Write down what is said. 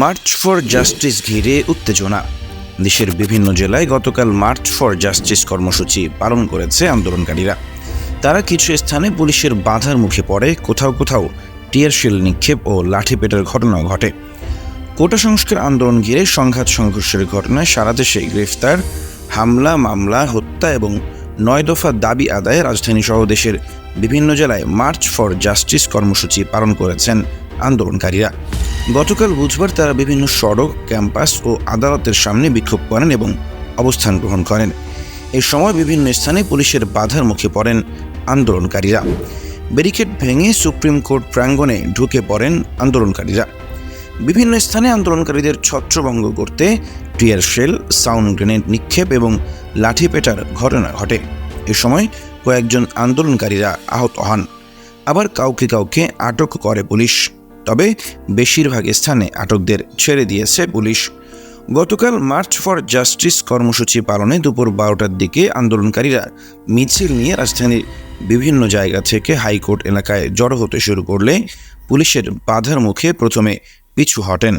March for justice ঘিরে উত্তেজনা। দেশের বিভিন্ন জেলায় গতকাল মার্চ ফর জাস্টিস কর্মসূচি পালন করেছে আন্দোলনকারীরা। তারা কিছু স্থানে পুলিশের বাধার মুখে পড়ে, কোথাও কোথাও টিয়ার শেল নিক্ষেপ ও লাঠিপেটার ঘটনাও ঘটে। কোটা সংস্কার আন্দোলন ঘিরে সংঘাত সংঘর্ষের ঘটনায় সারা দেশে গ্রেফতার, হামলা, মামলা, হত্যা এবং 9 দফা দাবি আদায়ে রাজধানী সহ দেশের বিভিন্ন জেলায় মার্চ ফর জাস্টিস কর্মসূচি পালন করেছেন আন্দোলনকারীরা। গতকাল বুধবার তারা বিভিন্ন সড়ক, ক্যাম্পাস ও আদালতের সামনে বিক্ষোভ করেন এবং অবস্থান গ্রহণ করেন। এই সময় বিভিন্ন স্থানে পুলিশের বাধার মুখে পড়েন আন্দোলনকারীরা। ব্যারিকেড ভেঙে সুপ্রিম কোর্ট প্রাঙ্গণে ঢুকে পড়েন আন্দোলনকারীরা। বিভিন্ন স্থানে আন্দোলনকারীদের ছত্রভঙ্গ করতে টিয়ার শেল, সাউন্ড গ্রেনেড নিক্ষেপ এবং লাঠিপেটার ঘটনা ঘটে। এ সময় কয়েকজন আন্দোলনকারীরা আহত হন, আবার কাউকে কাউকে আটক করে পুলিশ। তবে বেশিরভাগ স্থানে আটকদের ছেড়ে দিয়েছে পুলিশ। গতকাল মার্চ ফর জাস্টিস কর্মসূচি পালনে দুপুর 12টার দিকে আন্দোলনকারীরা মিছিল নিয়ে রাজধানীর বিভিন্ন জায়গা থেকে হাইকোর্ট এলাকায় জড়ো হতে শুরু করলে পুলিশের বাধার মুখে প্রথমে পিছু হটেন।